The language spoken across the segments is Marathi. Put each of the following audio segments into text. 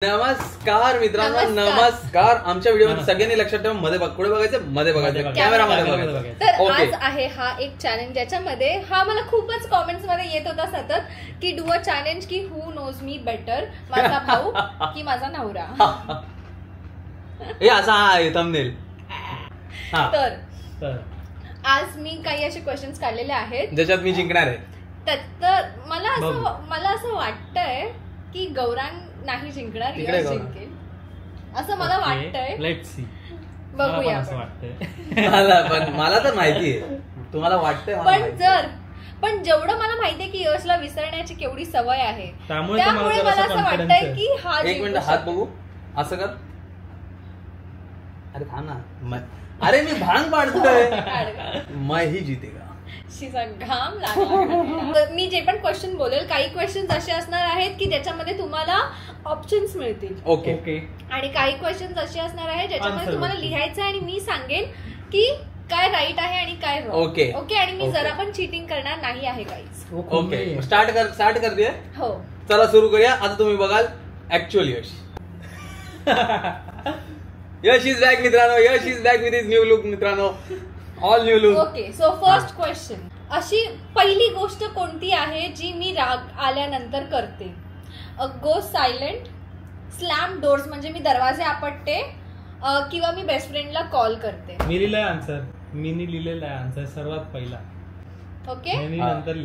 नमस्कार मित्रांनो, नमस्कार. आमच्या व्हिडिओ सगळ्यांनी लक्षात ठेवा, मध्ये पुढे बघायचं, मध्ये बघायचं, कॅमेरामध्ये बघायचं. तर आज आहे हा एक चॅलेंज, ज्याच्यामध्ये हा मला खूपच कॉमेंट्स मध्ये येत होता सतत की डू अ चॅलेंज की हु नोज मी बेटर, माझा भाऊ की माझा नवरा. हे असा आहे थंबनेल. तर आज मी काही असे क्वेश्चन्स काढलेले आहेत ज्याच्यात मी जिंकणार आहे. तर मला असं वाटतंय की गौरांग नाही जिंकणार, यश जिंकेल असं मला वाटतंय. लेट्स सी, बघूया. मला तर माहितीये, तुम्हाला वाटतंय. पण जेवढं मला माहितीये की यशला विसरण्याची केवढी सवय आहे, त्यामुळे मला असं वाटतंय की हा. एक मिनिट, हात बघू. असं कर. अरे थांब ना. अरे मी भांग पाडतोय. मैं ही जीतेगा. घाम लागला. मी जे पण क्वेश्चन बोलेल, काही क्वेश्चन असे असणार आहेत की ज्याच्यामध्ये तुम्हाला ऑप्शन्स मिळतील. ओके. आणि काही क्वेश्चन असे असणार आहेत ज्याच्यामध्ये तुम्हाला लिहायचं आणि मी सांगेन की काय राईट आहे आणि काय रॉंग. ओके. आणि मी जरा पण चीटिंग करणार नाही आहे गाईज. ओके, स्टार्ट कर दे. हो, चला सुरू करूया. आता तुम्ही बघाल actual Yash. Yash is back मित्रांनो. Yash is back with his new look मित्रांनो. All new look. Okay, so first question. अशी पहिली गोष्ट कोणती आहे जी मी राग आल्यानंतर करते? गो सायलेंट, स्लॅम डोर्स म्हणजे मी दरवाजे आपटते, किंवा मी बेस्ट फ्रेंडला कॉल करते. मी लिहिलंय आन्सर. मी लिहिलेला आहे आन्सर सर्वात पहिला. ओके,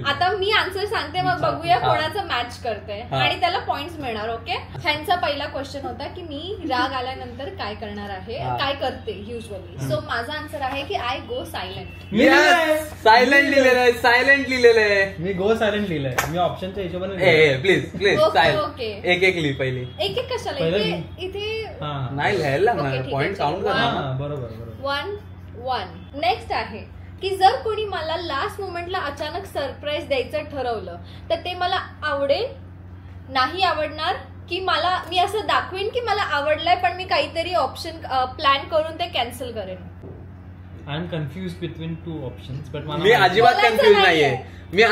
आता मी आन्सर सांगते, मग बघूया कोणाचं मॅच करते आणि त्याला पॉइंट्स मिळणार. ओके, ह्यांचा पहिला क्वेश्चन होता की मी राग आल्यानंतर काय करणार आहे, काय करते युजली. सो माझा आन्सर आहे की आय गो सायलेंट. सायलेंट लिहिलेलं आहे. मी गो सायलेंट लिहिलंय. मी ऑप्शनच्या हिशोबाने. Please okay. एक लिही पहिले. एक कशाला इथे नाही लिहायला पॉइंट काउंट करा. बरोबर. 1 नेक्स्ट आहे की जर कोणी मला लास्ट मोमेंटला अचानक सरप्राईज द्यायचं ठरवलं तर ते मला आवडेल, नाही आवडणार, की मी असं दाखवेन की मला आवडलंय पण मी काहीतरी ऑप्शन प्लॅन करून ते कॅन्सल करेन. I am confuse between two options. But मी अजिबात कन्फ्युज नाहीये. मी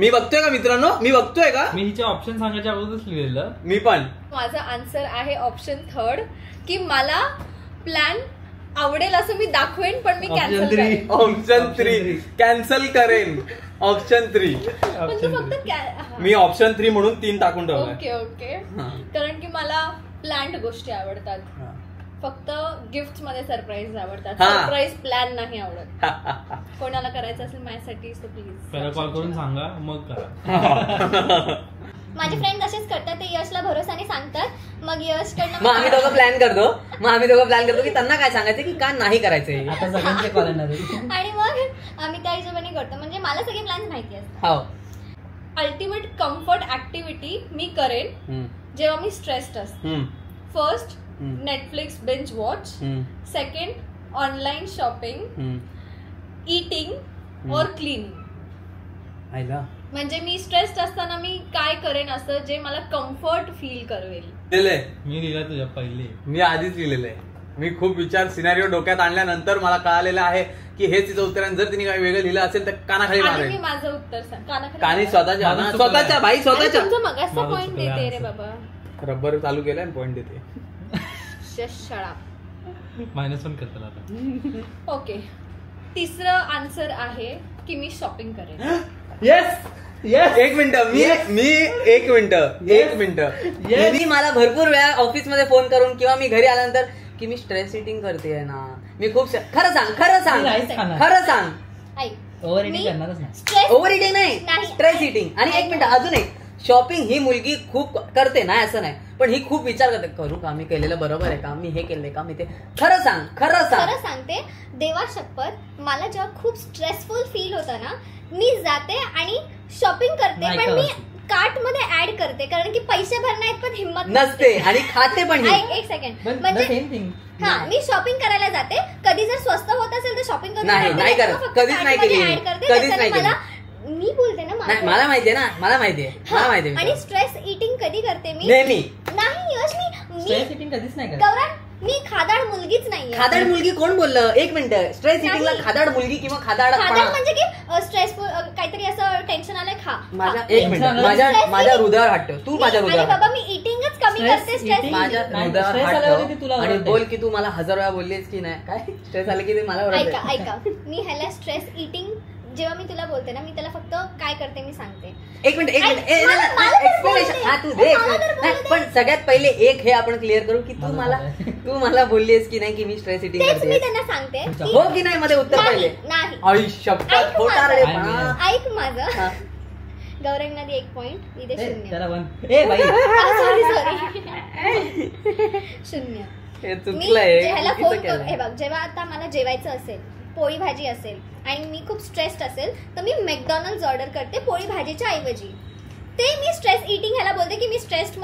बघतोय का मित्रांनो? मी बघतोय का? मी हिचे ऑप्शन सांगायच्या अगोदरच लिहिलेलं. मी पण. माझा आन्सर आहे ऑप्शन 3 की मला प्लॅन आवडेल असं मी दाखवेन पण मी कॅन्सल करेन. ऑप्शन 3 कॅन्सल करेन. ऑप्शन 3 मी ऑप्शन 3 म्हणून 3 टाकून ठेवलं. ओके. कारण की मला प्लॅन्ड गोष्टी आवडतात, फक्त गिफ्ट मध्ये सरप्राईज आवडतात. सरप्राईज प्लॅन नाही आवडत. कोणाला करायचं असेल माझ्यासाठी सो प्लीज कॉल करून सांगा, मग करा. माझे फ्रेंड असेच करतात, ते यशला भरोसाने सांगतात, मग यश मग आम्ही दोघं प्लॅन करतो की त्यांना काय सांगायचं की का नाही करायचंय. आता सगळ्यांचे कॉल येणार आणि मग आम्ही त्या हिशोबाने करतो. म्हणजे मला सगळे प्लॅन माहिती असतात. अल्टिमेट कम्फर्ट ऍक्टिव्हिटी मी करेन जेव्हा मी स्ट्रेस्ड असते. First, Netflix binge watch. Second, online shopping, eating और क्लीनिंग. म्हणजे मी स्ट्रेस्ड असताना मी काय करेन असं जे मला कम्फर्ट फील करवेल. मी लिहिलं तुझ्या पहिले. मी आधीच लिहिलेलं आहे. मी खूप विचार सिनारिओ डोक्यात आणल्यानंतर मला कळालेलं आहे की हेच तिचं उत्तर आहे. जर तिने काही वेगळं लिहिलं असेल तर कानाखाली मारेल. मी माझं उत्तर सांग. कानी स्वतःच्या भाई स्वतःच्या. मगाचा पॉइंट देते रे बाबा. रबर चालू केलाय पॉइंट देते. -1 करतो आता. ओके, तिसरं आन्सर आहे की मी शॉपिंग करेन. एक मिनिट. मी मला भरपूर वेळा ऑफिस मध्ये फोन करून किंवा मी घरी आल्यानंतर की मी स्ट्रेस इटिंग करते ना. मी खूप खरं सांग. ओव्हर इटिंग नाही, स्ट्रेस इटिंग. आणि एक मिनिट, अजून एक, शॉपिंग ही मुलगी खूप करते ना, असं नाही, पण ही खूप विचार करते, करू का, मी केलेलं बरोबर आहे का, मी हे केलंय का, मी ते. खरं सांगते देवा शपथ, मला जेव्हा खूप स्ट्रेसफुल फील होतं ना, मी जाते आणि शॉपिंग करते, पण मी कार्ट मध्ये ऍड करते कारण की पैसे भरण्यात पण हिंमत नसते आणि खाते पण. एक सेकंड, म्हणजे मी शॉपिंग करायला जाते. कधी जर स्वस्त होत असेल तर शॉपिंग नाही करत. कधीच नाही केली. मी बोलते ना, मला माहितीये. आणि स्ट्रेस इटिंग कधी करते मी? नेहमी नाही यश, मी स्ट्रेस इटिंग कधीच नाही करत. गौरांग मी खादाड मुलगीच नाहीये. खादाड मुलगी कोण बोललं? एक मिनिट, स्ट्रेस इटिंगला खादाड मुलगी किंवा खादाड म्हणजे की स्ट्रेसफुल काहीतरी असं टेन्शन आलंय खा. एक मिनिट, माझ्या हृदयावर हात ठेव. तू माझ्या हृदयावर बाबा मी इटिंगच कमी करते. स्ट्रेस माझ्या हृदयावर हात ठेव आणि बोल की तू मला 1000 वेळा बोललीस की नाही. काय स्ट्रेस आलं की ते मला ओरडते. ऐका मी ह्याला स्ट्रेस इटिंग जेव्हा मी तुला बोलते ना, मी त्याला फक्त काय करते मी सांगते. एक मिनिट एक्सप्लेनेशन. हा तू दे. पण सगळ्यात पहिले एक हे आपण क्लिअर करू की तू मला बोललीस की नाही की मी स्ट्रेस इटिंग करते. मी त्यांना सांगते हो की नाही मध्ये उत्तर पाहिले. नाही. ऐक माझं. गौरंगमध्ये 1 पॉइंट, इथे 0. शून्य. ह्याला फोन करू. हे बघ, जेव्हा आता मला जेवायचं असेल, पोळी भाजी असेल आणि मी खूप स्ट्रेस्ड असेल तर मी मॅकडॉनल्ड्स ऑर्डर करते पोळी भाजीच्या ऐवजी. ते मी स्ट्रेस इटिंग ह्याला बोलते की मी स्ट्रेस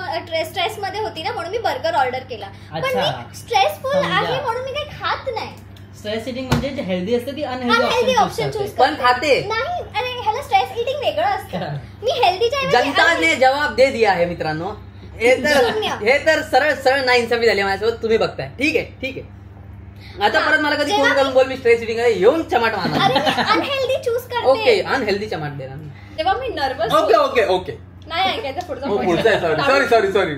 मध्ये होती ना म्हणून मी बर्गर ऑर्डर केला. पण मी स्ट्रेसफुल आहे म्हणून मी काही खात नाही. स्ट्रेस इटिंग म्हणजे जे हेल्दी असते ती अनहेल्दी ऑप्शन चूज पण खाते नाही. अरे ह्याला स्ट्रेस इटिंग वेगळं असतं. मी हेल्दीच्या जनता ने जवाब दे दिया आहे मित्रांनो. हे तर सरळ नाइंसाफी झाली माझ्यासोबत. तुम्ही बघताय. ठीक आहे. आता परत मला कधी फोन करून बोल मी स्ट्रेस इटिंग येऊन चमाट मारणार. अनहेल्दी चूज करते. ओके, अनहेल्दी चमाट देणार. तेव्हा मी नर्वस. ओके नाही ऐकायचं पुढचा. सॉरी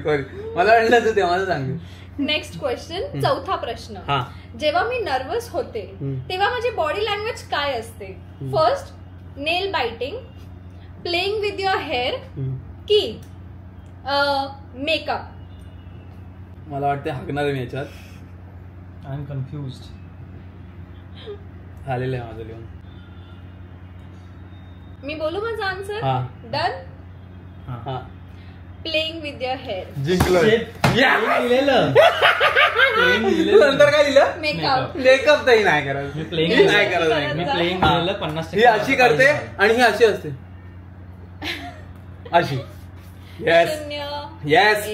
मला वाटलं ते माझं सांग. नेक्स्ट क्वेश्चन, चौथा प्रश्न. जेव्हा मी नर्वस होते तेव्हा माझी बॉडी लँग्वेज काय असते? First, nail biting, playing with your hair की मेकअप? मला वाटते हाकणार आहे मी याच्यात. I am confused. झालेलं आहे माझं लिहून. मी बोलू माझा answer? Done. Playing with your hair. जिंकलोय. नंतर काय लिहिलं? मेकअप तरी नाही करत. मी प्लेइंग दिलेलं 50%. ही अशी करते आणि ही अशी असते. अशी. येस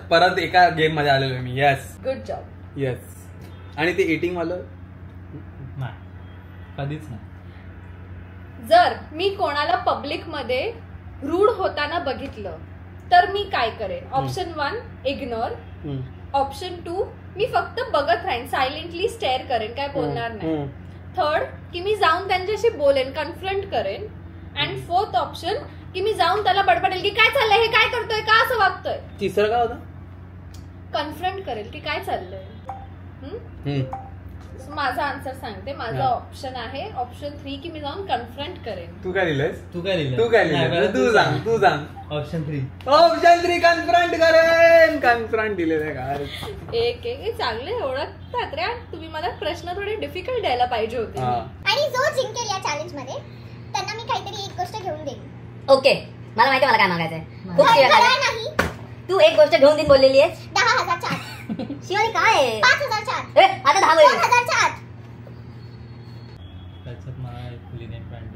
परत एका गेम मध्ये आलेलो मी. Yes, good job. येस. आणि ते इटिंग वालं नाही, कधीच नाही. जर मी कोणाला पब्लिक मध्ये रूड होताना बघितलं तर मी काय करेन? Option 1, ignore. ऑप्शन 2, मी फक्त बघत राहीन, सायलेंटली स्टेअर करेन, काय बोलणार नाही. थर्ड, की मी जाऊन त्यांच्याशी बोलेन, कन्फ्रंट करेन. अँड फोर्थ ऑप्शन, की मी जाऊन त्याला बडबडेल की काय चाललंय, हे काय करतोय, का असं वागतोय. तिसरं काय होतं? कन्फ्रंट करेल की काय चाललंय. माझा आन्सर सांगते. माझा ऑप्शन आहे ऑप्शन 3, की मी जाऊन कन्फ्रंट करेन. तू काय लिहिलंयस? तू काय लिहिलं? तू सांग. ऑप्शन 3 कन्फ्रंट करेन. कन्फ्रंट दिलेलं काय? एक चांगले ओळखतात रे तुम्ही. मला प्रश्न थोडे डिफिकल्ट द्यायला पाहिजे होते. आणि जो जिंकेल या चॅलेंज मध्ये त्यांना मी काहीतरी एक गोष्ट घेऊन देईन. ओके, मला माहिती मला काय मागायचंय. नाही, तू एक गोष्ट घेऊन देईन बोललेली आहेस. 10,000 शिवानी काय आहे? 5,000 आता 10 बोल. 5,000 त्याच्यात मला एक लिनेन पॅन्ट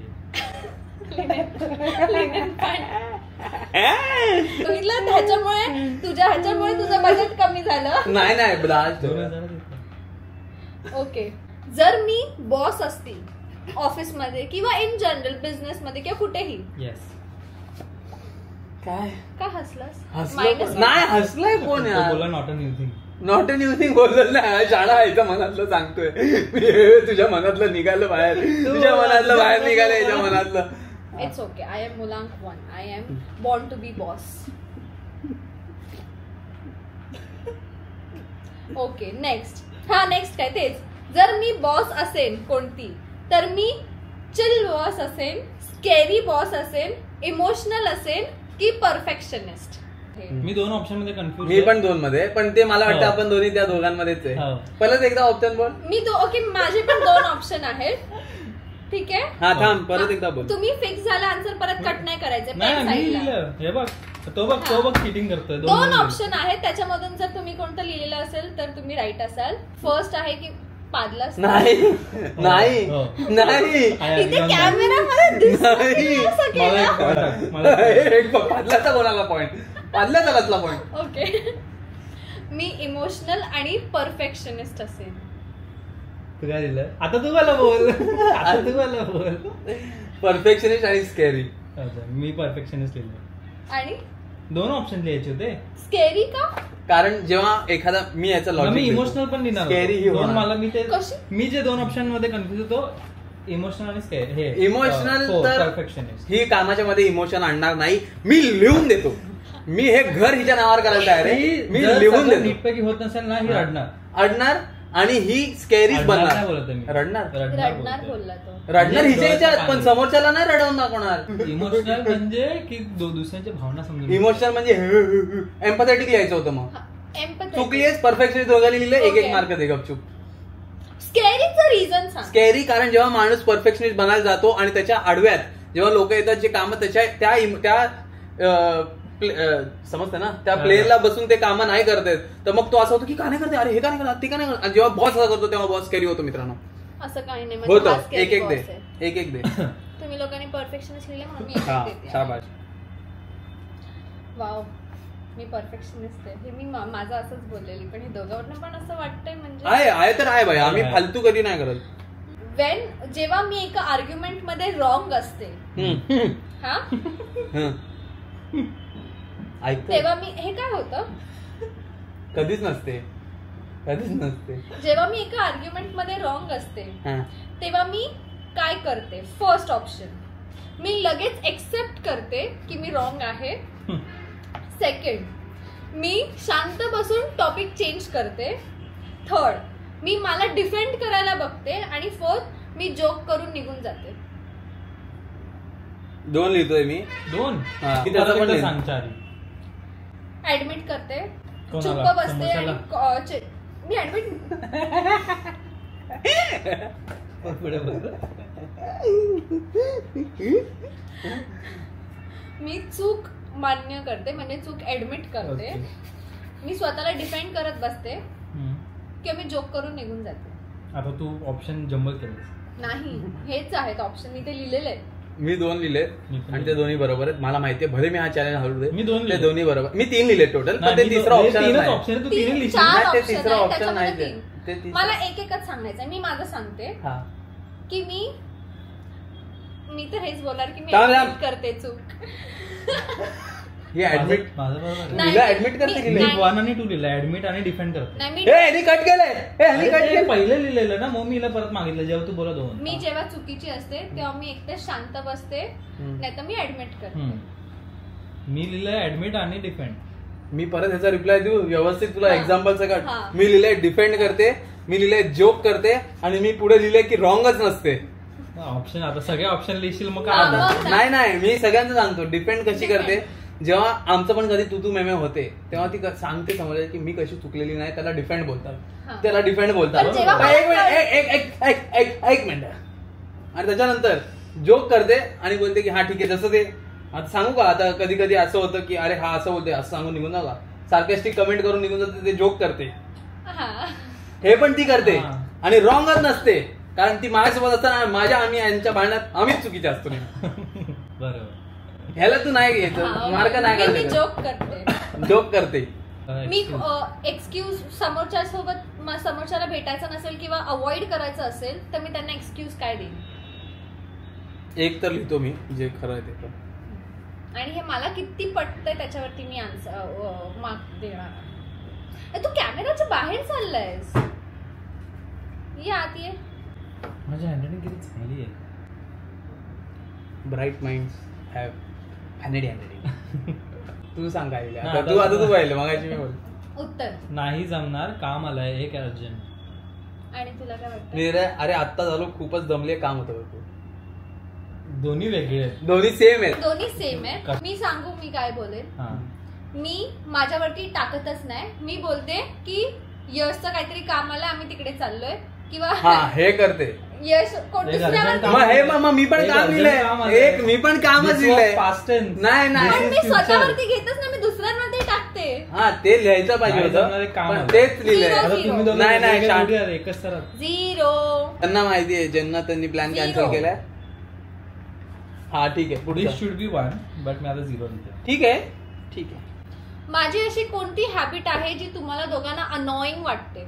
त्याच्यामुळे तुझं बजेट कमी झालं. नाही ब्लास्ट. ओके, जर मी बॉस असती ऑफिस मध्ये किंवा इन जनरल बिझनेस मध्ये किंवा कुठेही. येस. काय का हसलास? नाही हसलाय कोण? बोला not a new thing. Not a new thing बोललं नाही. शाळा याच्या मनातलं सांगतोय. तुझ्या मनातलं निघालं बाहेर. तुझ्या मनातलं बाहेर निघालं याच्या मनातलं. It's okay. आय एम मुलांक 1. I am born to be boss. Okay, next काय तेच. जर मी बॉस असेन कोणती तर मी चिल बॉस असेन, स्केरी बॉस असेन, इमोशनल असेन की परफेक्शनिस्ट. मी 2 ऑप्शन मध्ये कन्फ्युज. मी पण 2 मध्ये. पण ते मला वाटतं आपण दोन्ही त्या दोघांमध्येच आहे. परत एकदा ऑप्शन बोल. मी ओके, माझे पण 2 ऑप्शन आहेत. ठीक आहे. हा थांब, परत एकदा बोल. तुम्ही फिक्स झाला आन्सर, परत कट नाही करायचं. हे बघ तो बघ चिटिंग करतोय. 2 ऑप्शन आहेत, त्याच्यामधून जर तुम्ही कोणतं लिहिलेलं असेल तर तुम्ही राईट असाल. फर्स्ट आहे की पादला. नाही इथे कॅमेरा मला दिसत. पादलाचा कोणाला पॉइंट? पादलाचा कसला पॉइंट? ओके, मी इमोशनल आणि परफेक्शनिस्ट असेल. तू काय दिलं? आता तू मला बोल. परफेक्शनिस्ट आणि स्कॅरी. मी परफेक्शनिस्ट लिहिलं. आणि दोन ऑप्शन लिहायचे होते. स्केरी का? कारण जेव्हा एखादा मी याचा मी लॉजिक इमोशनल पण लिहिणार स्कॅरी ही होतो. दोन होणार. मला मी जे दोन ऑप्शन मध्ये कन्फ्युज होतो इमोशनल आणि स्कॅरी. हे इमोशनल तर परफेक्शनिस्ट. ही कामाच्या मध्ये इमोशन आणणार नाही. मी लिहून देतो. मी हे घर हिच्या नावावर करायला तयार आहे. मी लिहून देतो. नीटपैकी होत नसेल ना ही अडणार आणि ही स्कॅरीच बनणार. रडणार बोलला तो. रडणार हिच्या विचारात, पण समोरच्याला नाही रडवून दाखवणार. इमोशनल म्हणजे की दुसऱ्यांच्या भावना समजून. इमोशनल म्हणजे एम्पॅथेटिक लिहायचं होतं. मग चुकलीच. परफेक्शन दोघांनी लिहिले. एक मार्क दे गपचूप. स्कॅरीचं रिझन सांग. स्कॅरी कारण जेव्हा माणूस परफेक्शनिस्ट बनायला जातो आणि त्याच्या आडव्यात जेव्हा लोक येतात जे काम त्याच्या समजतं ना त्या प्लेअरला बसून ते कामं नाही करतात, तर मग तो असं होतो की का नाही करते, अरे हे का नाही करत, ते का नाही करत. आणि जेव्हा बॉस असं करतो तेव्हा बॉस स्कॅरी होतो मित्रांनो. असं काही नाही. होतं. एक एक दे. तुम्ही लोकांनी परफेक्शनिस्ट लिहिले म्हणून मी देते. शाबाश. वाव, मी परफेक्शनिस्ट आहे. हे मी माझं असंच बोललेली, पण हे दोघांना पण असं वाटतंय म्हणजे आहे तर आहे भाई. आम्ही फालतू कधी नाही करत. जेव्हा मी एका आर्ग्युमेंट मध्ये रॉंग असते हा तेव्हा मी हे काय होतं कधीच नसते. जेव्हा मी एका आर्ग्युमेंट मध्ये रॉंग असते तेव्हा मी काय करते. फर्स्ट ऑप्शन, मी लगेच एक्सेप्ट करते की मी रॉंग आहे. सेकंड, मी शांत बसून टॉपिक चेंज करते. थर्ड, मी मला डिफेंड करायला बघते. आणि फोर्थ, मी जोक करून निघून जाते. 2 लिहितोय मी. 2 ऍडमिट करते, चुप्प बसते आणि मी ऍडमिट मी चूक मान्य करते, म्हणजे चूक ऍडमिट करते. मी स्वतःला डिफेंड करत बसते किंवा मी जोक करून निघून जाते. आता तू ऑप्शन जंबल केलेस. नाही, हेच आहेत ऑप्शन. मी ते लिहिलेले आहेत. मी 2 लिहिले आणि ते दोन्ही बरोबर आहेत. मला माहितीये, भले मी हा चॅलेंज हरवू दे. मी 2 लिहिले, दोन्ही बरोबर. मी 3 लिहिले टोटल, पण ते तिसरा ऑप्शन नाही. तिसरा ऑप्शन नाही. मला एकच सांगायचंय. मी माझं सांगते की मी तर हेच बोलणार की मी ऍडमिट करते चूक. ऍडमिट करते की 1 आणि 2 लिहिलं. ऍडमिट आणि डिफेंड करते. कट केलंय. पहिलं लिहिलेलं ना, मग मी परत मागितलं जेव्हा तू बोला 2. मी जेव्हा चुकीची असते तेव्हा मी एकतर शांत बसते, नाहीतर मी ऍडमिट करते. मी लिहिलंय ऍडमिट आणि डिफेंड. मी परत ह्याचा रिप्लाय देऊ व्यवस्थित तुला एक्झाम्पल सगळं. मी लिहिलंय डिफेंड करते, मी लिहिलंय जोक करते, आणि मी पुढे लिहिलंय की रॉंगच नसते. ऑप्शन आता सगळे ऑप्शन लिहिशील मग नाही, मी सगळ्यांचं सांगतो. डिफेंड कशी करते, जेव्हा आमचं पण कधी तू मेमे होते तेव्हा ती सांगते समोर की मी कशी चुकलेली नाही, त्याला डिफेंड बोलतात. एक मिनिट. आणि त्याच्यानंतर जोक करते आणि बोलते की हा ठीक आहे. जसं ते आता सांगू का, आता कधी कधी असं होतं की अरे हा असं बोलते, असं सांगून निघून नका, सार्केस्टिक कमेंट करून निघून जाते, ते जोक करते. हे पण ती करते आणि रॉंगच नसते, कारण ती माझ्यासोबत असताना आम्ही यांच्या भांडणात आम्हीच चुकीचे असतो. बरोबर. ह्याला तू नाही घ्यायचं, मार्क नाही काढायचं. जोक करते. मी एक्सक्यूज समोरच्याला भेटायचं नसेल किंवा अवॉइड करायचं असेल तर मी त्यांना एक्सक्यूज काय देईन. एक तर लिहितो मी जे खरं आहे ते पण. आणि हे मला किती पटतंय त्याच्यावरती मी मार्क देणार. तू कॅमेराच्या बाहेर चाललायस. ये आत ये. माझी हँडरायटिंग किती चांगली आहे. Bright minds have funny handwriting. तू सांग काय तू पाहिलं मगाशी मी बोल. उत्तर नाही जमणार, काम आलंय एक अर्जंट. आणि तुला काय वाटतं? अरे आत्ता झालो, खूपच दमले, काम होतं भरपूर. दोन्ही वेगळे आहेत. दोन्ही सेम आहेत. दोन्ही सेम आहे. मी सांगू मी काय बोलेन. मी माझ्यावरती टाकतच नाही. मी बोलते की यशचं काहीतरी काम आलं, आम्ही तिकडे चाललोय, किंवा हे करते यश कोण मी पण काम लिहिलंय. मी पण कामच लिहिलंय. नाही मी स्वतःवरती घेतच ना, मी दुसऱ्यांमध्ये टाकते. हा ते लिहायचं पाहिजे होतं, तेच लिहिलंय. नाही 0. त्यांना माहिती आहे, ज्यांना त्यांनी प्लॅन कॅन्सल केलाय. हा ठीक आहे. पुढे शुड बी 1 बट मी आता 0 लिहितो. ठीक आहे. माझी अशी कोणती हॅबिट आहे जी तुम्हाला दोघांना अनॉइंग वाटते?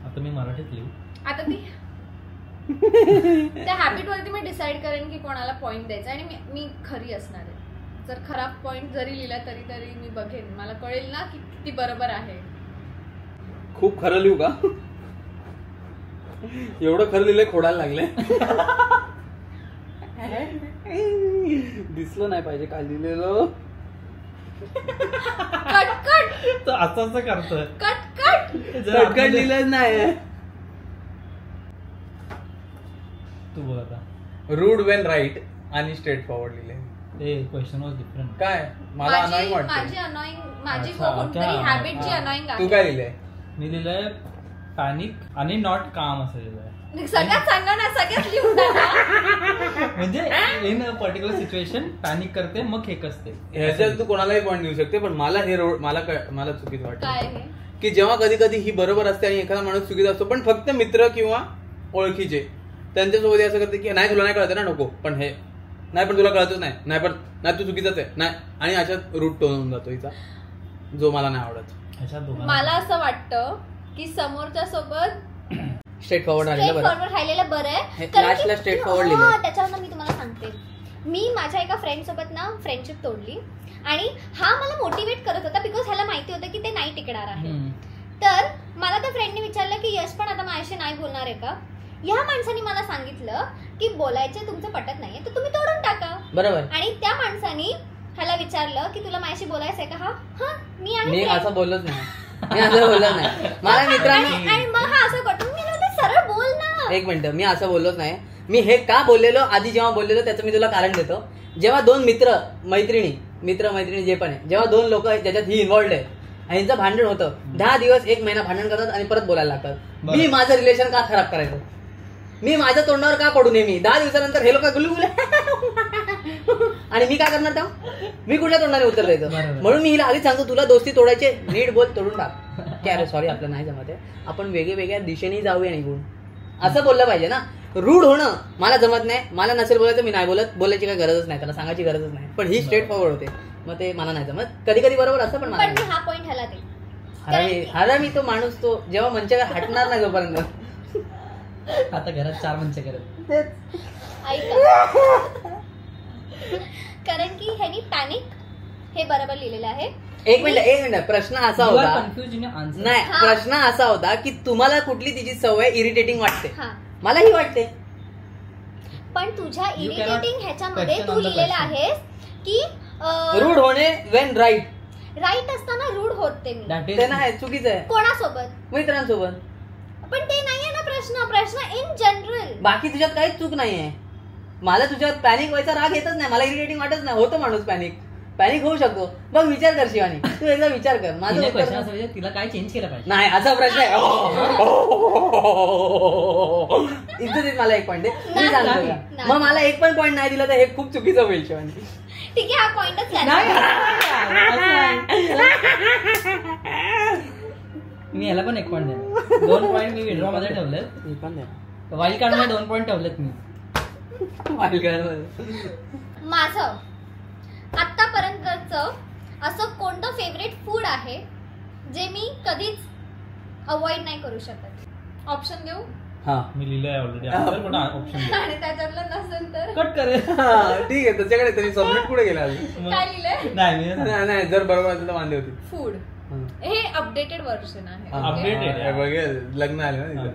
आता मी मराठीत लिहू. आता त्या हॅबिट वरती मी डिसाइड करेन की कोणाला पॉइंट द्यायचा, आणि मी खरी असणार आहे. जर खराब पॉइंट जरी लिहिला तरी मी बघेन, मला कळेल ना की किती बरोबर आहे. खूप खरं लिहू का? एवढं खरं लिहिलंय खोडायला लागले. दिसलं नाही पाहिजे काय लिहिलेलं. कट असं करतोय. कट लिहिलं नाही. तू बोल आता. रूड वेन राईट आणि स्ट्रेट फॉरवर्ड लिहिले. Question was different. काय मला अनॉइंग वाटतं. माझी अच्छा, कोणतरी क्या? हॅबिट जी अनॉइंग आहे. तू काय लिहिलंय? मी लिहिलंय पॅनिक आणि नॉट काम असं लिहिलंय. सगळ्यात सांगा ना, सगळ्यात लिहून टाका. म्हणजे in a particular situation panic करते मग हेक असते. ह्याच्यात तू कोणालाही पॉईंट देऊ शकते, पण मला हे मला चुकीचं वाटतं काय हे? की जेव्हा कधी कधी ही बरोबर असते आणि एखादा माणूस चुकीचा असतो, पण फक्त मित्र किंवा ओळखीचे त्यांच्यासोबत असं करते की नाही तुला नाही कळतं ना, नको, पण हे नाही, पण तुला कळतच नाही, पण नाही तू चुकीचाच आहे नाही, आणि अशात रूट टोन होऊन जातो हिचा, जो मला नाही आवडत. मला असं वाटतं की समोरच्या सोबत स्ट्रेट फॉरवर्ड राहिलेलं बरं आहे. लास्टला स्ट्रेट फॉरवर्ड लिहिलं. त्याच्यावर मी तुम्हाला सांगते, मी माझ्या एका फ्रेंड सोबत ना फ्रेंडशिप तोडली आणि हा मला मोटिवेट करत होता बिकॉज ह्याला माहिती होतं की ते नाही टिकणार आहे. तर मला त्या फ्रेंडने विचारलं की यश पण आता माझ्याशी नाही बोलणार आहे का. ह्या माणसाने मला सांगितलं की बोलायचं तुमचं पटत नाहीये तर तुम्ही तोडून टाका. बरोबर. आणि त्या माणसाने ह्याला विचारलं की तुला माझ्याशी बोलायचंय का. हा मी आहे. मी असं बोललोच नाही. मी असं बोललो नाही. मला मित्रांनी आणि मग हा असं करतो, मी सरळ बोल ना. एक मिनिट, मी असं बोललोच नाही. मी हे का बोललेलो आधी जेव्हा बोललेलो त्याचं मी तुला कारण देतो. जेव्हा दोन मित्र मैत्रिणी जे पण आहे, जेव्हा दोन लोक ज्याच्यात ही इन्व्हॉल्ड आहे आणि यांचं भांडण होतं, 10 दिवस 1 महिना भांडण करतात आणि परत बोलायला लागतात. मी माझं रिलेशन का खराब करायचं, मी माझ्या तोंडावर का पडू नये. मी 10 दिवसानंतर हे लोक गुलगुले आणि मी काय करणार तेव्हा, मी कुठल्या तोंडाने उत्तर द्यायचं. म्हणून मी हिला आधीच सांगतो तुला दोस्ती तोडायचे, नीट बोल, तोडून टाक. की अरे सॉरी आपलं नाही जमत आहे, आपण वेगळ्या दिशेने जाऊया निघून, असं बोललं पाहिजे ना. रूढ होणं मला जमत नाही, मला नसेल बोलायचं मी नाही बोलत, बोलायची काही गरजच नाही, त्याला सांगायची गरजच नाही. पण ही स्ट्रेट फॉरवर्ड होते, मग ते मला नाही जमत. कधी कधी बरोबर असं पण मला पण हा पॉइंट ह्याला दे. हरा मी तो माणूस तो जेव्हा मंचावर हटणार नाही जोपर्यंत. आता घरात 4 मंच करत. कारण की ह्यानी पॅनिक हे बरोबर लिहिलेलं आहे. एक मिनिट, प्रश्न असा होता नाही, प्रश्न असा होता की तुम्हाला कुठली तिची सवय इरिटेटिंग वाटते. मलाही वाटते, पण तुझ्या इरिटेटिंग ह्याच्यामध्ये तू लिहिलेलं आहेस की रूढ होणे वेन राईट असताना रूढ होते मी. ते नाही, चुकीचं आहे. कोणासोबत? मित्रांसोबत. पण ते नाहीये ना प्रश्न इन जनरल. बाकी तुझ्यात काहीच चूक नाहीये. मला तुझ्यात पॅनिक व्हायचा राग येतच नाही, मला इरिटेटिंग वाटत नाही. होतो माणूस पॅनिक होऊ शकतो. बघ विचार कर शिवानी, तू एकदा विचार कर. माझं क्वेश्चन तिला काय चेंज केलं पाहिजे नाही असा प्रश्न आहे. इथं मला 1 पॉईंट आहे, मी सांगतो. मग मला 1 पण पॉईंट नाही दिला तर हे खूप चुकीचं होईल शिवानी. ठीक आहे, हा पॉइंटच मी याला पण 1 पॉईंट देणार. 2 पॉईंट मी विड्रॉ मध्ये ठेवलेत. वाईल्ड कार्ड मध्ये 2 पॉईंट ठेवलेत मी. वाईल्ड कार्ड मध्ये माझं आतापर्यंतचं असं कोणतं फेवरेट फूड आहे जे मी कधीच अवॉइड नाही करू शकत. ऑप्शन देऊ? हा मी लिहिलंय ऑलरेडी ऑप्शन. आणि त्याच्यातलं नसेल तर कट करे. ठीक आहे, त्याच्याकडे तरी सबमिट कुठे गेला काय लिहिलंय? नाही जर बरोबर असेल तर वांदे होती. फूड हे अपडेटेड व्हर्जन आहे. अपडेटेड बघेल, लग्न आलं ना.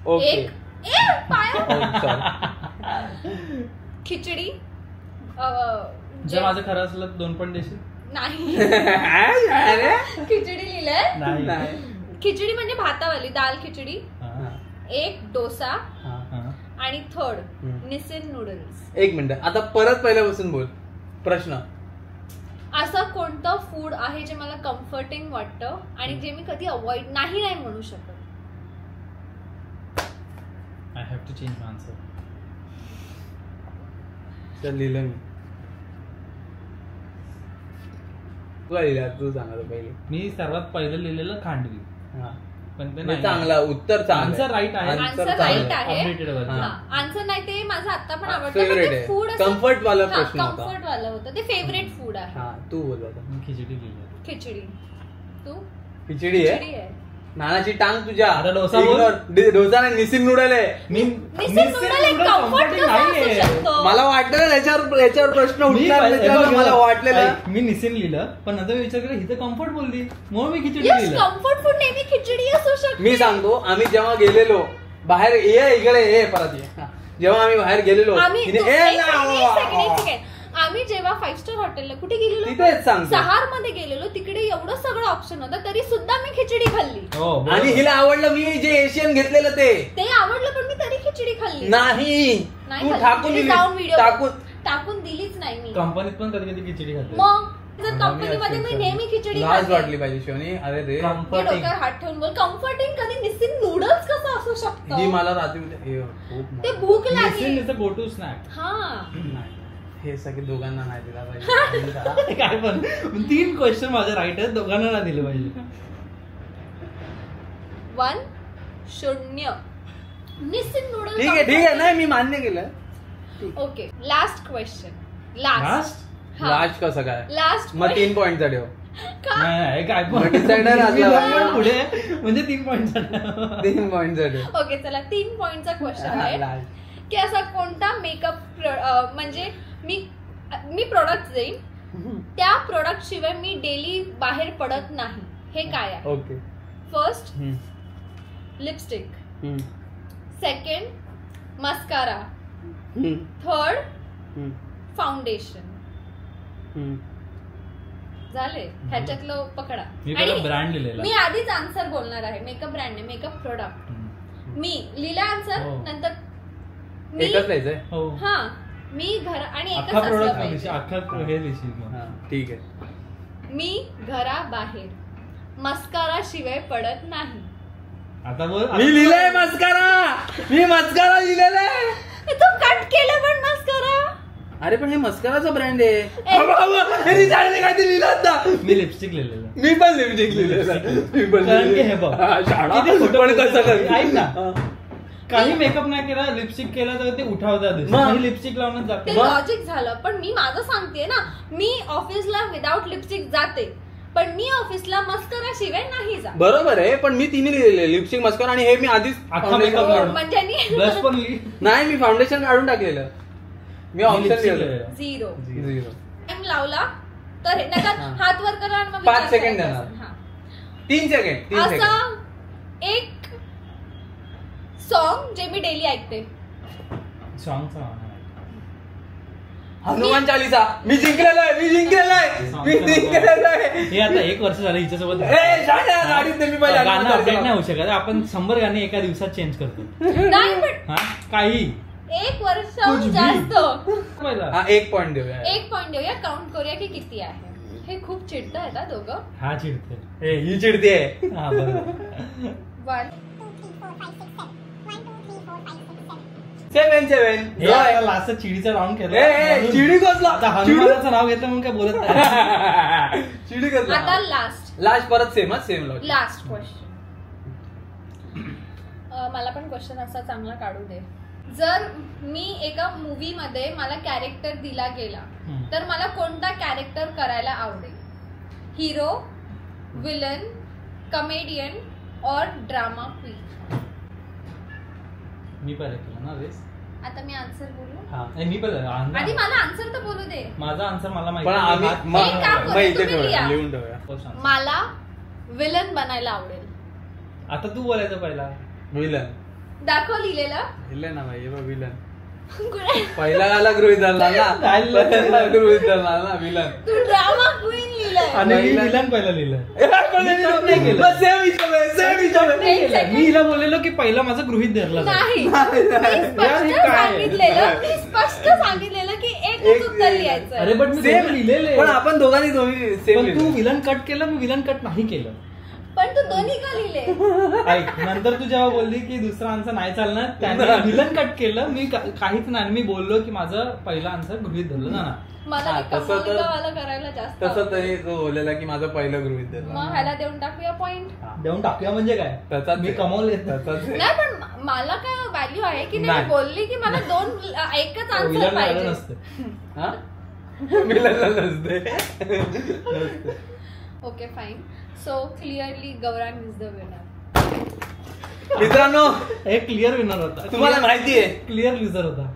ओके. खिचडी. जर माझं खरं असलं तर 2 पॉईंट देशील? नाही. खिचडी लिहिलंय. नाही. खिचडी म्हणजे भातावाली दाल खिचडी. 1 डोसा आणि 3rd निसिन नूडल्स. 1 मिनिट, आता परत पहिल्यापासून बोल प्रश्न. असं कोणतं फूड आहे जे मला कम्फर्टिंग वाटतं आणि जे मी कधी अवॉइड नाही म्हणू शकत. I have to change my answer. चल लिहिलं मी. तू काय लिहिलं, तू सांगा पहिले. मी सर्वात पहिलं लिहिलेलं खांडवी. पण ते नाही चांगला उत्तर, आन्सर राईट आहे. आन्सर राईट आहे. Updated version. आन्सर नाही ते माझं आता पण आवडतं. फेवरेट फूड कम्फर्ट वाला प्रश्न होता. कम्फर्ट वाला होतं ते फेवरेट फूड आहे. तू बोल आता. मी खिचडी लिहिली. खिचडी. तू? खिचडी आहे. नानाची टांग तुझ्या. आता डोसा बोल. Ignore. डोसा नाही, निसिम नूडल आहे. मला वाटलेलं याच्यावर प्रश्न उठणार, मला वाटलेलं. मी निसिम लिहिलं, पण नंतर विचार केला हिचं कम्फर्ट बोलली म्हणून मी खिचडी लिहिलं. कम्फर्ट फूड नेहमी खिचडी असू शकते. मी सांगतो, आम्ही जेव्हा गेलेलो बाहेर, इकडे परत ये. जेव्हा आम्ही बाहेर गेलेलो, आम्ही जेव्हा 5 स्टार हॉटेलला कुठे गेलेलो, तिथेच सांगतो, सहार मध्ये गेलेलो, तिकडे एवढं सगळं ऑप्शन होतं, तरी सुद्धा मी खिचडी खाल्ली. आणि हिला आवडलं मी जे एशियन घेतलेलं ते आवडलं, पण मी तरी खिचडी खाल्ली नाही. तू टाकून दिलीच नाही मी. कंपनीत पण कधी कधी खिचडी खाते. मग कंपनीमध्ये मी नेहमी खिचडी लाज वाटली पाहिजे शिवनी. अरे रे, डोक्यावर हात ठेवून बोल. कम्फर्टिंग कधी निसिम नूडल्स कसं असू शकतं? ही मला रात्री ते भूक लागली. Go to snack. हा, हे सगळे दोघांना नाही दिला पाहिजे. काय पण 3 क्वेश्चन माझ्या राईट आहेत, दोघांना नाही दिले पाहिजे. 1-0 निसिम नूडल्स. ठीक आहे, नाही मी मान्य केलं. Okay, last question. लास्ट कसं काय? लास्ट मग 3 पॉईंटचा ठेव. नाही काय पुढे म्हणजे 3 पॉईंट 3 पॉईंटचा ठेव. ओके, चला 3 पॉईंटचा क्वेश्चन आहे की असा कोणता मेकअप म्हणजे मी प्रोडक्ट देईन, त्या प्रोडक्ट शिवाय मी डेली बाहेर पडत नाही, हे काय आहे? Okay. First lipstick, second mascara, third foundation. झाले, ह्याच्यातलं पकडा. आणि ब्रँड लिहिलेला. मी आधीच आन्सर बोलणार आहे. मेकअप ब्रँड आहे, मेकअप प्रोडक्ट. मी लिहिला आन्सर, नंतर मी हा मी घर आणि एकच असलं पाहिजे. ठीक आहे. मी घराबाहेर मस्कारा शिवाय पडत नाही. आता बोल. मी लिहिलंय मस्कारा, मी मस्कारा लिहिलेला आहे. तू कट केलं पण मस्कारा. अरे पण हे मस्काराचा ब्रँड आहे. काय ते लिहिलं आता. मी लिपस्टिक लिहिलेलं. मी पण लिपस्टिक लिहिलेलं. ऐक ना, काही मेकअप नाही केला, लिपस्टिक केला तर ते उठावतात. लिपस्टिक लावूनच जाते. ते लॉजिक झालं, पण मी माझं सांगते ना, मी ऑफिसला विदाउट लिपस्टिक जाते, पण मी ऑफिसला मस्कारा शिवाय नाही जात. बरोबर आहे, पण मी तिने लिहिलेले लिपस्टिक, मस्कारा आणि हे मी आधीच म्हणजे ब्लश पण नाही, मी फाउंडेशन काढून टाकलेलं. मी ऑप्शन लिहिलं 0 टाइम लावला तर हात वर करा आणि मग 5 सेकंड देणार. 3 सेकंड. असा एक सॉन्ग जे मी डेली ऐकते. सॉन्ग हनुमान चालीसा. मी जिंकलेलो आहे. हे आता 1 वर्ष झालं हिच्यासोबत. गाणं अपडेट नाही होऊ शकत. आपण 100 गाणे एका दिवसात चेंज करतो. नाही पण काही 1 वर्ष जास्त. 1 पॉईंट देऊया. 1 पॉईंट देऊया. काउंट करूया की किती आहे. हे खूप चिडतायत ना दोघं. हा चिडते. ही चिडते. हा बरोबर. 1 7 लास्ट चिडीचा राऊंड केला. चिडी कसला. आता हनुमानाचं नाव घेतलं म्हणून काय बोलत नाही. चिडी कसला. आता लास्ट परत सेम लास्ट क्वेश्चन. मला पण क्वेश्चन असा चांगला काढू दे. जर मी एका मूवी मध्ये मला कॅरेक्टर दिला गेला तर मला कोणता कॅरेक्टर करायला आवडेल? हिरो, विलन, कमेडियन और ड्रामा क्वीन? मी पहिले केलं ना रेस. आता मी आन्सर बोलू. मी पहिले आधी मला आन्सर तर बोलू दे. माझा आन्सर मला मला विलन बनायला आवडेल. आता तू बोलायचं पहिला. विलन दाखव लिहिलेलं. लिहिलं ना भाई. विलन पहिला गाला गृहीत धरला ना. विलन. तू ड्रामा क्वीन लिहिलंय. आणि मी विलन पहिला लिहिलं. मी हिला बोललेलो की पहिला माझं गृहीत धरलं नाही. स्पष्ट सांगितलेलं की एकच उत्तर लिहायचं. अरे पण सेम लिहिलेले. पण आपण दोघांनी सेम. तू विलन कट केलं, मी विलन कट नाही केलं. पण तू दोन्ही का लिहिले? ऐक, नंतर तू जेव्हा बोलली की दुसरा आन्सर नाही चालणार, त्याने विलन कट केलं. मी काहीच नाही. मी बोललो की माझं पहिला आन्सर गृहीत धरलं ना. मला करायला जास्त तसं तरी तो बोललेला की माझं पहिलं गृहीत धरलं. मग ह्याला देऊन टाकूया पॉइंट. देऊन टाकूया म्हणजे काय? त्याचा मी कमवले. नाही पण मला काय व्हॅल्यू आहे की नाही बोलली की मला 2 एकच आन्सर पाहिजे. Okay fine. So clearly Gaurang is the winner. मित्रांनो हे क्लिअर विनर होता. तुम्हाला माहिती आहे क्लिअर लुझर होता.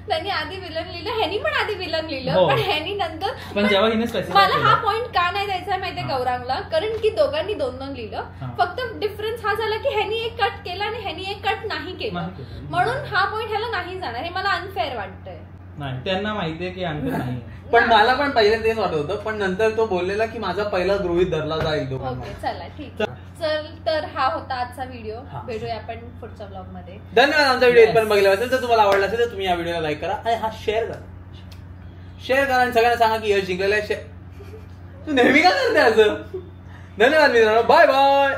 त्यांनी आधी विलन लिहिलं, ह्यानी पण आधी विलन लिहिलं, हो. पण ह्यानी नंतर पण जेव्हा हिने मला हा पॉइंट का नाही द्यायचा माहितीये गौरांगला, कारण की दोघांनी 2-2 लिहिलं. फक्त डिफरन्स हा झाला की ह्यानी एक कट केला आणि ह्यानी एक कट नाही केलं, म्हणून हा पॉइंट ह्याला नाही जाणार. हे मला अनफेअर वाटतंय. नाही, त्यांना माहितीये की अनफेअर नाही. पण मला पण पहिले तेच वाटत होतं, पण नंतर तो बोललेला की माझा पहिला गृहीत धरला जाईल दोघांना. ओके चला ठीक. चल तर हा होता आजचा व्हिडिओ. भेटूया आपण पुढच्या ब्लॉग मध्ये. धन्यवाद आमचा व्हिडिओ इथपर्यंत बघितला असेल तर. तुम्हाला आवडला असेल तर तुम्ही या व्हिडिओला लाईक करा आणि हा शेअर करा आणि सगळ्यांना सांगा की यश जिंकलेला आहे. तू नेहमी का करते असं. धन्यवाद मित्रांनो, बाय बाय.